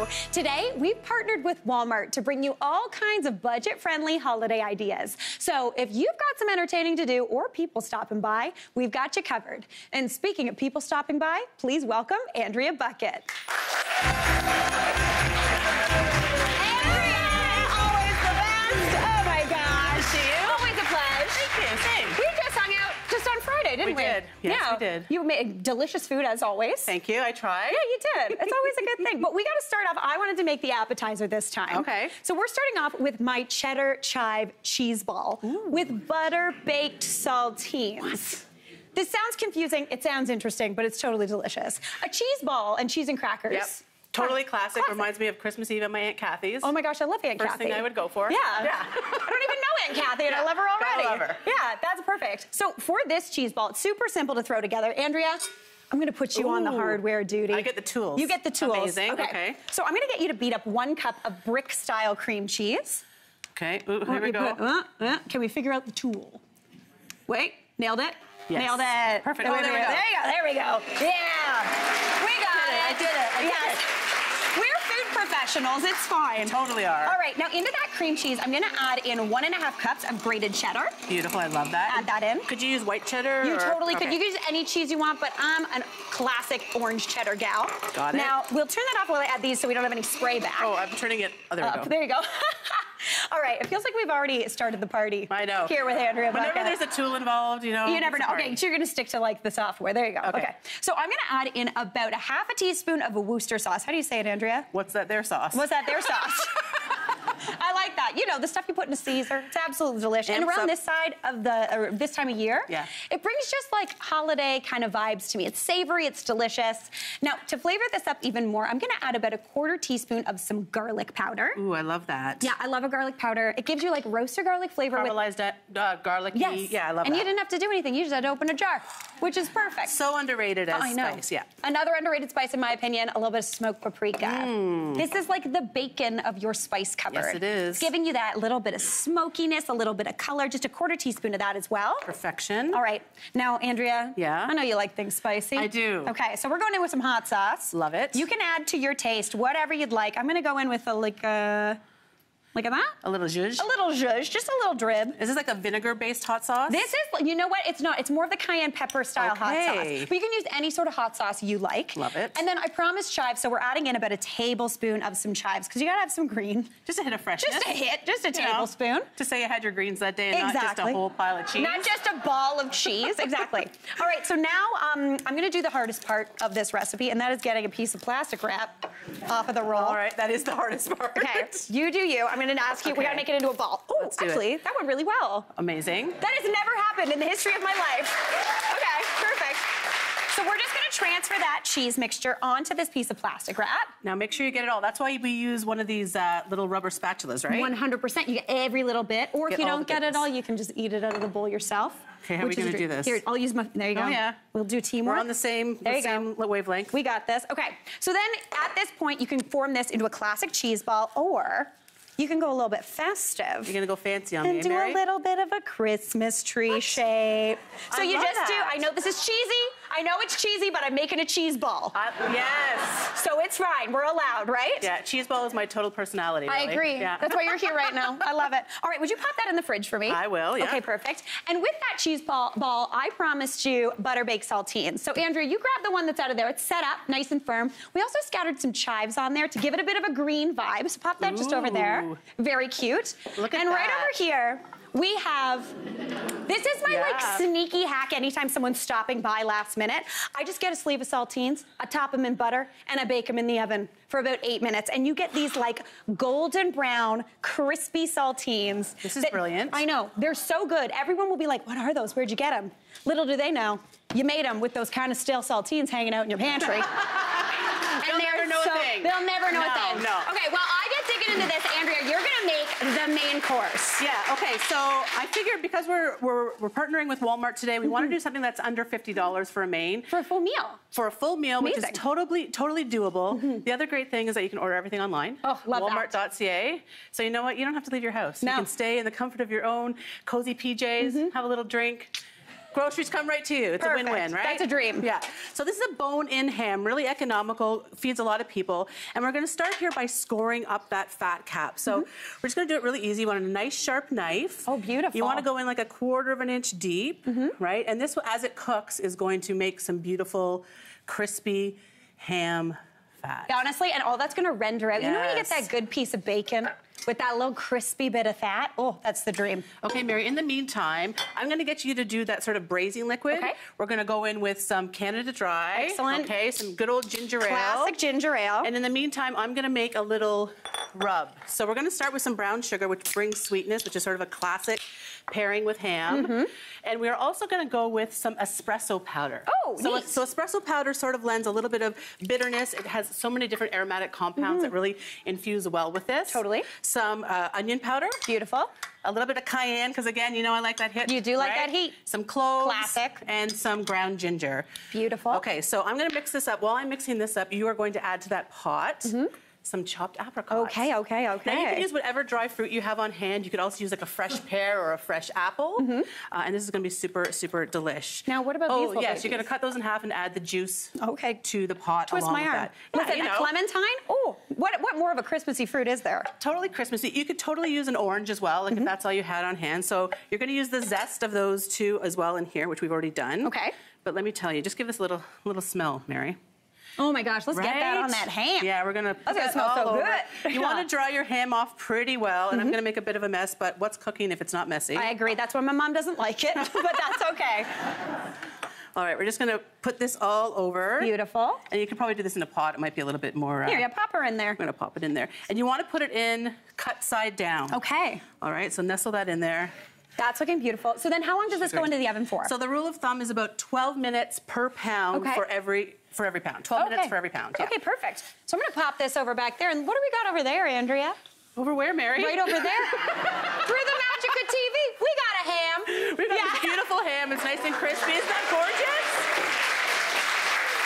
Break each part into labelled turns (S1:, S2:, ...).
S1: show. Today, we've partnered with Walmart to bring you all kinds of budget-friendly holiday ideas. So if you've got some entertaining to do or people stopping by, we've got you covered. And speaking of people stopping by, please welcome Andrea Buckett.
S2: Didn't we? Did. Yes, we did.
S1: You made delicious food, as always.
S2: Thank you. I tried.
S1: Yeah, you did. It's always a good thing. But we got to start off. I wanted to make the appetizer this time.
S2: Okay.
S1: So we're starting off with my cheddar chive cheese ball with butter-baked saltines. What? This sounds confusing. It sounds interesting, but it's totally delicious. A cheese ball and cheese and crackers.
S2: Yep. Totally classic. Reminds me of Christmas Eve at my Aunt Kathy's.
S1: Oh my gosh, I love Aunt Kathy.
S2: First thing I would go for.
S1: Yeah. I don't even know Aunt Kathy, and I love her already.
S2: I love her.
S1: Yeah, that's perfect. So for this cheese ball, it's super simple to throw together. Andrea, I'm going to put you on the hardware duty.
S2: I get the tools.
S1: You get the tools.
S2: Amazing. Okay.
S1: So I'm going to get you to beat up 1 cup of brick-style cream cheese.
S2: Okay. Ooh, here we go.
S1: Can we figure out the tool? Wait. Nailed it?
S2: Yes.
S1: Nailed it.
S2: Perfect.
S1: Oh,
S2: there we go.
S1: There we go. Yeah. We got it.
S2: I did it.
S1: Yes. We're food professionals. It's fine.
S2: Totally are.
S1: All right. Now, into that cream cheese, I'm going to add in 1.5 cups of grated cheddar.
S2: Beautiful. I love that.
S1: Add that in.
S2: Could you use white cheddar?
S1: You totally
S2: could.
S1: You could use any cheese you want, but I'm a classic orange cheddar gal.
S2: Got it.
S1: Now, we'll turn that off while I add these so we don't have any spray back.
S2: Oh, I'm turning it. Oh, there we go.
S1: There you go. All right, it feels like we've already started the party.
S2: I know.
S1: Here with Andrea Buckett.
S2: Whenever there's a tool involved, you know.
S1: You never know. Okay, so you're going to stick to like the software. There you go. Okay. So I'm going to add in about 1/2 teaspoon of a Worcester sauce. How do you say it, Andrea?
S2: What's that their sauce?
S1: What's that their sauce? I like that. You know, the stuff you put in a Caesar. It's absolutely delicious. And around this side of this time of year, it brings just like holiday kind of vibes to me. It's savory, it's delicious. Now, to flavor this up even more, I'm going to add about 1/4 teaspoon of some garlic powder.
S2: Ooh, I love that.
S1: Yeah, I love a garlic powder. It gives you like roasted garlic flavor.
S2: Caramelized garlic.
S1: Yes.
S2: Yeah, I love that.
S1: And you didn't have to do anything. You just had to open a jar, which is perfect.
S2: So underrated as spice, yeah.
S1: Another underrated spice, in my opinion, a little bit of smoked paprika. This is like the bacon of your spice cupboard.
S2: Yes, it is.
S1: It's giving you that little bit of smokiness, a little bit of color, just 1/4 teaspoon of that as well.
S2: Perfection.
S1: All right. Now, Andrea.
S2: Yeah?
S1: I know you like things spicy.
S2: I do.
S1: Okay, so we're going in with some hot sauce.
S2: Love it.
S1: You can add to your taste whatever you'd like. I'm going to go in with like a that?
S2: A little zhuzh?
S1: A little zhuzh, just a little drib.
S2: Is this like a vinegar-based hot sauce?
S1: This is, you know what? It's not. It's more of the cayenne pepper style hot sauce. But you can use any sort of hot sauce you like.
S2: Love it.
S1: And then I promised chives, so we're adding in about 1 tablespoon of some chives, because you gotta have some green.
S2: Just a hit of freshness.
S1: Just a tablespoon.
S2: To say you had your greens that day and not just a whole pile of cheese.
S1: Not just a ball of cheese, exactly. All right, so now I'm gonna do the hardest part of this recipe, and that is getting a piece of plastic wrap off of the roll.
S2: All right, that is the hardest part.
S1: Okay, you do you. I'm gonna ask you, we gotta make it into a ball. Oh, actually, that went really well.
S2: Amazing.
S1: That has never happened in the history of my life. Okay, perfect. So we're just gonna transfer that cheese mixture onto this piece of plastic wrap.
S2: Now make sure you get it all. That's why we use one of these little rubber spatulas, right?
S1: 100%. You get every little bit. Or if you don't get it all, you can just eat it out of the bowl yourself.
S2: Okay, how are we gonna do this?
S1: Here, I'll use my, there you go.
S2: Oh, yeah.
S1: We'll do teamwork.
S2: We're on the same wavelength.
S1: We got this. Okay, so then at this point, you can form this into a classic cheese ball, or you can go a little bit festive.
S2: You're gonna go fancy on me,
S1: and do
S2: Mary?
S1: a little bit of a Christmas tree shape. So you just do, I know this is cheesy, I know it's cheesy, but I'm making a cheese ball.
S2: Yes.
S1: So it's fine, we're allowed, right?
S2: Yeah, cheese ball is my total personality, really.
S1: I agree.
S2: Yeah.
S1: That's why you're here right now. I love it. All right, would you pop that in the fridge for me?
S2: I will, yeah.
S1: Okay, perfect. And with that cheese ball, I promised you butter-baked saltines. So Andrea, you grab the one that's out of there. It's set up, nice and firm. We also scattered some chives on there to give it a bit of a green vibe. So pop that just over there. Very cute.
S2: Look at
S1: and
S2: that.
S1: right over here, we have, this is my like sneaky hack anytime someone's stopping by last minute. I just get a sleeve of saltines, I top them in butter, and I bake them in the oven for about 8 minutes. And you get these like golden brown, crispy saltines.
S2: This is brilliant.
S1: I know, they're so good. Everyone will be like, what are those? Where'd you get them? Little do they know, you made them with those kind of stale saltines hanging out in your pantry.
S2: They'll never know a thing.
S1: They'll never know a thing.
S2: No.
S1: Okay, well, I get digging into this, Andrea. You're gonna make the main course.
S2: Yeah. Okay. So I figured because we're partnering with Walmart today, we want to do something that's under $50 for a main.
S1: For a full meal.
S2: For a full meal, which is totally doable. The other great thing is that you can order everything online.
S1: Oh, love that.
S2: Walmart.ca. So you know what? You don't have to leave your house. No. You can stay in the comfort of your own cozy PJs, have a little drink. Groceries come right to you. It's
S1: Perfect.
S2: a win-win, right?
S1: That's a dream.
S2: Yeah. So this is a bone-in ham, really economical, feeds a lot of people. And we're gonna start here by scoring up that fat cap. So we're just gonna do it really easy. You want a nice sharp knife.
S1: Oh, beautiful.
S2: You wanna go in like 1/4 of an inch deep, right? And this, as it cooks, is going to make some beautiful, crispy ham fat.
S1: Honestly, and all that's gonna render out.
S2: Yes.
S1: You know when you get that good piece of bacon with that little crispy bit of fat? Oh, that's the dream.
S2: Okay, Mary, in the meantime, I'm gonna get you to do that sort of braising liquid.
S1: Okay.
S2: We're gonna go in with some Canada Dry.
S1: Excellent.
S2: Okay, some good old ginger ale.
S1: Classic ginger ale.
S2: And in the meantime, I'm gonna make a little rub. So we're gonna start with some brown sugar, which brings sweetness, which is sort of a classic pairing with ham. And we're also gonna go with some espresso powder.
S1: Oh,
S2: so,
S1: neat.
S2: so espresso powder sort of lends a little bit of bitterness. It has so many different aromatic compounds that really infuse well with this.
S1: Totally.
S2: Some onion powder.
S1: Beautiful.
S2: A little bit of cayenne, because again, you know I like that hit.
S1: You do like
S2: right?
S1: that heat.
S2: Some cloves.
S1: Classic.
S2: And some ground ginger.
S1: Beautiful.
S2: Okay, so I'm gonna mix this up. While I'm mixing this up, you are going to add to that pot some chopped apricots.
S1: Okay, okay, okay.
S2: Now you can use whatever dry fruit you have on hand. You could also use like a fresh pear or a fresh apple. And this is gonna be super, super delish.
S1: Now what about these little
S2: yes,
S1: babies?
S2: you're gonna cut those in half and add the juice
S1: to
S2: the pot
S1: Twist
S2: along
S1: my
S2: with
S1: arm.
S2: that.
S1: Listen,
S2: Yeah,
S1: a clementine? Oh, what more of a Christmassy fruit is there?
S2: Totally Christmassy. You could totally use an orange as well, like if that's all you had on hand. So you're gonna use the zest of those two as well in here, which we've already done.
S1: Okay.
S2: But let me tell you, just give this a little smell, Mary.
S1: Oh my gosh, let's get that on that ham.
S2: Yeah, we're gonna put
S1: That's gonna
S2: that
S1: smell
S2: all
S1: so
S2: over.
S1: good.
S2: You wanna dry your ham off pretty well, and I'm gonna make a bit of a mess, but what's cooking if it's not messy?
S1: I agree, that's why my mom doesn't like it, but that's okay.
S2: All right, we're just gonna put this all over.
S1: Beautiful.
S2: And you could probably do this in a pot. It might be a little bit more...
S1: Here, pop her in there.
S2: I'm gonna pop it in there. And you wanna put it in cut side down.
S1: Okay.
S2: All right, so nestle that in there.
S1: That's looking beautiful. So then how long does this go into the oven for?
S2: So the rule of thumb is about 12 minutes per pound for every pound. 12 minutes for every pound, yeah.
S1: Okay, perfect. So I'm gonna pop this over back there. And what do we got over there, Andrea?
S2: Over where, Mary?
S1: Right over there. Through the magic of TV, we got a ham.
S2: We got this beautiful ham. It's nice and crispy. Isn't that gorgeous?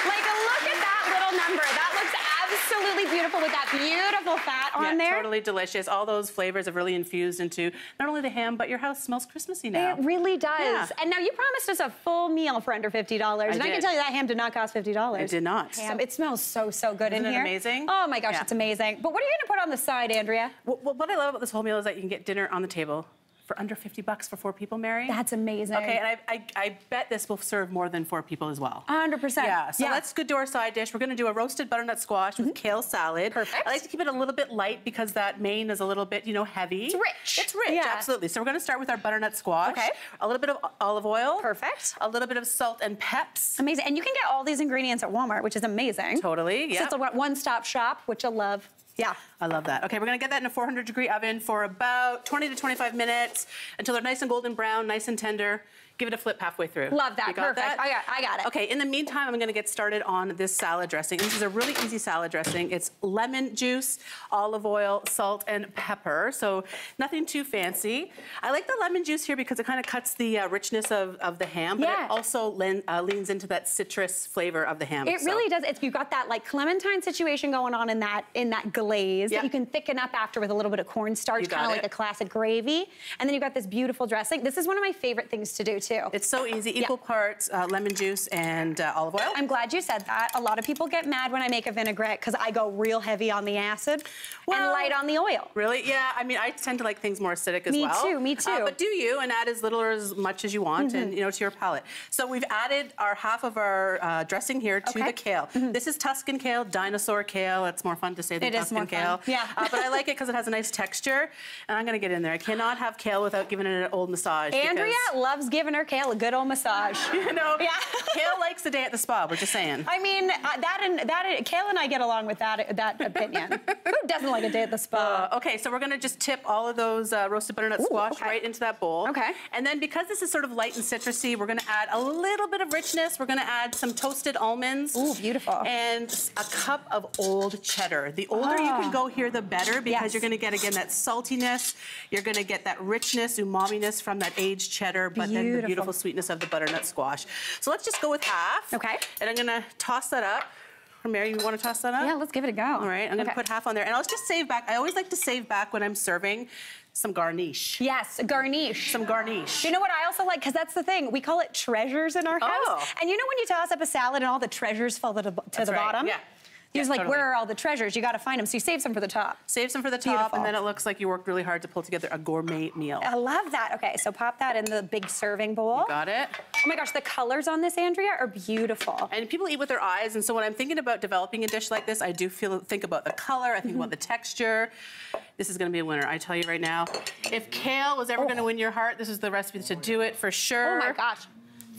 S1: Like, look at that little number. That looks absolutely beautiful with that beautiful fat on there.
S2: Totally delicious. All those flavors have really infused into not only the ham, but your house smells Christmassy now.
S1: It really does.
S2: Yeah.
S1: And now you promised us a full meal for under $50. And I can tell you that ham did not cost $50.
S2: It did not.
S1: Ham. It smells so, so good in
S2: Isn't it
S1: here.
S2: amazing?
S1: Oh my gosh, it's amazing. But what are you gonna put on the side, Andrea?
S2: What I love about this whole meal is that you can get dinner on the table for under $50 for 4 people, Mary.
S1: That's amazing.
S2: Okay, and I bet this will serve more than 4 people as well.
S1: 100%.
S2: Yeah, so let's go do our side dish. We're gonna do a roasted butternut squash with kale salad.
S1: Perfect.
S2: I like to keep it a little bit light because that main is a little bit, heavy.
S1: It's rich.
S2: It's rich, absolutely. So we're gonna start with our butternut squash.
S1: Okay.
S2: A little bit of olive oil.
S1: Perfect.
S2: A little bit of salt and peps.
S1: Amazing. And you can get all these ingredients at Walmart, which is amazing.
S2: Totally, yeah.
S1: So it's a one-stop shop, which I love. Yeah.
S2: I love that. Okay, we're gonna get that in a 400-degree oven for about 20 to 25 minutes until they're nice and golden brown, nice and tender. Give it a flip halfway through.
S1: Love that.
S2: You got
S1: Perfect.
S2: that?
S1: I got it.
S2: Okay, in the meantime, I'm gonna get started on this salad dressing. This is a really easy salad dressing. It's lemon juice, olive oil, salt, and pepper, so nothing too fancy. I like the lemon juice here because it kind of cuts the richness of the ham, but it also leans into that citrus flavor of the ham.
S1: It really does. You've got that like clementine situation going on in that glaze that you can thicken up after with a little bit of cornstarch, kind of like a classic gravy. And then you've got this beautiful dressing. This is one of my favorite things to do too.
S2: It's so easy, equal parts lemon juice and olive oil.
S1: I'm glad you said that. A lot of people get mad when I make a vinaigrette because I go real heavy on the acid and light on the oil.
S2: Really? Yeah, I mean, I tend to like things more acidic as well.
S1: Me too.
S2: But do you, and add as little or as much as you want, and to your palate. So we've added half of our dressing here to the kale. This is Tuscan kale, dinosaur kale. It's more fun to say than Tuscan kale.
S1: Yeah.
S2: But I like it because it has a nice texture, and I'm gonna get in there. I cannot have kale without giving it an old massage.
S1: Andrea loves giving her kale a good old massage.
S2: Kale likes the day at the spa. We're just saying.
S1: I mean, Kale and I get along with that opinion. Who doesn't like a day at the spa?
S2: Okay, so we're gonna just tip all of those roasted butternut squash right into that bowl.
S1: Okay.
S2: And then because this is sort of light and citrusy, we're gonna add a little bit of richness. We're gonna add some toasted almonds.
S1: Ooh, beautiful.
S2: And a cup of old cheddar. The older you can go here, the better, because you're gonna get, again, that saltiness. You're gonna get that richness, umaminess from that aged cheddar, but then the beautiful sweetness of the butternut squash. So let's just go with half.
S1: Okay.
S2: And I'm gonna toss that up Mary, you want to toss that up?
S1: Yeah, let's give it a go.
S2: All right, I'm gonna put half on there. And I'll just save back, I always like to save back when I'm serving some garnish.
S1: Yes, garnish.
S2: Some garnish.
S1: You know what I also like? Because that's the thing. We call it treasures in our house. And you know when you toss up a salad and all the treasures fall to the bottom?
S2: Yeah.
S1: You're like, totally. Where are all the treasures? You got to find them. So you save some for the top.
S2: Save some for the top, and then it looks like you worked really hard to pull together a gourmet meal.
S1: I love that. Okay, so pop that in the big serving bowl.
S2: You got it.
S1: Oh my gosh, the colors on this, Andrea, are beautiful.
S2: And people eat with their eyes, and so when I'm thinking about developing a dish like this, I do think about the color, I think about the texture. This is gonna be a winner, I tell you right now. If kale was ever gonna win your heart, this is the recipe to do it for sure.
S1: Oh my gosh.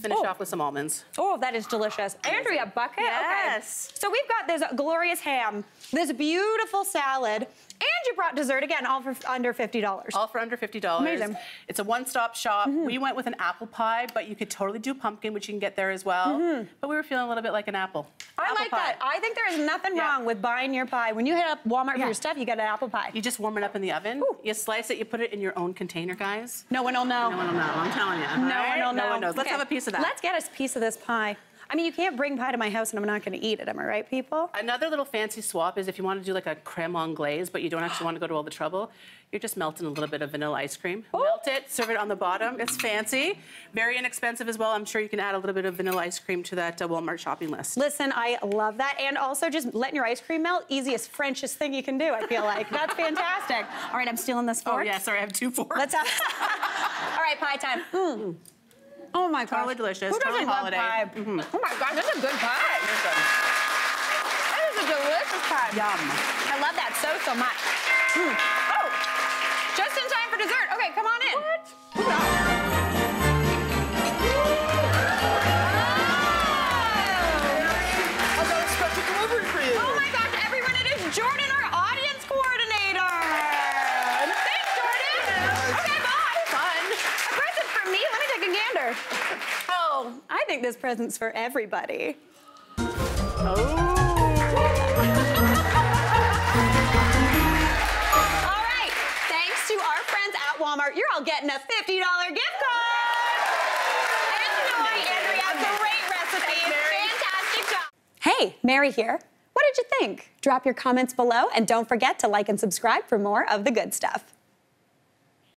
S2: Finish off with some almonds.
S1: Oh, that is delicious. Andrea Buckett.
S2: Yes.
S1: Okay. So we've got this glorious ham, this beautiful salad, and you brought dessert again, all for under $50.
S2: All for under $50.
S1: Amazing.
S2: It's a one-stop shop. We went with an apple pie, but you could totally do pumpkin, which you can get there as well. But we were feeling a little bit like an apple.
S1: I like that. I think there is nothing wrong with buying your pie. When you hit up Walmart for your stuff, you get an apple pie.
S2: You just warm it up in the oven. Ooh. You slice it, you put it in your own container, guys.
S1: No one will know.
S2: No one will know, I'm telling you.
S1: No one will know.
S2: No one knows. Let's have a piece of that.
S1: Let's get a piece of this pie. I mean, you can't bring pie to my house and I'm not going to eat it. Am I right, people?
S2: Another little fancy swap is if you want to do like a creme anglaise, but you don't actually want to go to all the trouble, you're just melting a little bit of vanilla ice cream. Ooh. Melt it, serve it on the bottom. It's fancy. Very inexpensive as well. I'm sure you can add a little bit of vanilla ice cream to that Walmart shopping list.
S1: Listen, I love that. And also just letting your ice cream melt, easiest, Frenchest thing you can do, I feel like. That's fantastic. All right, I'm stealing this fork.
S2: Oh, yeah, sorry, I have 2 forks.
S1: Let's have... All right, pie time. Oh my gosh.
S2: Totally delicious.
S1: Who doesn't love pie? Oh my gosh, this is a good pie. That is a delicious pie.
S2: Yum.
S1: I love that so much. Oh, just in time for dessert. Okay, come on in. What?
S3: I got special delivery for you.
S1: Oh my gosh, everyone, it is Jordan, our audience coordinator. Thanks, Jordan. Okay, bye. Fun. A present for me? Let me take a gander. Oh, I think this present's for everybody.
S2: Oh.
S1: All right, thanks to our friends at Walmart, you're all getting a $50 gift card. Enjoy, Andrea. Great recipe. Fantastic job. Hey, Mary here. What did you think? Drop your comments below and don't forget to like and subscribe for more of the good stuff.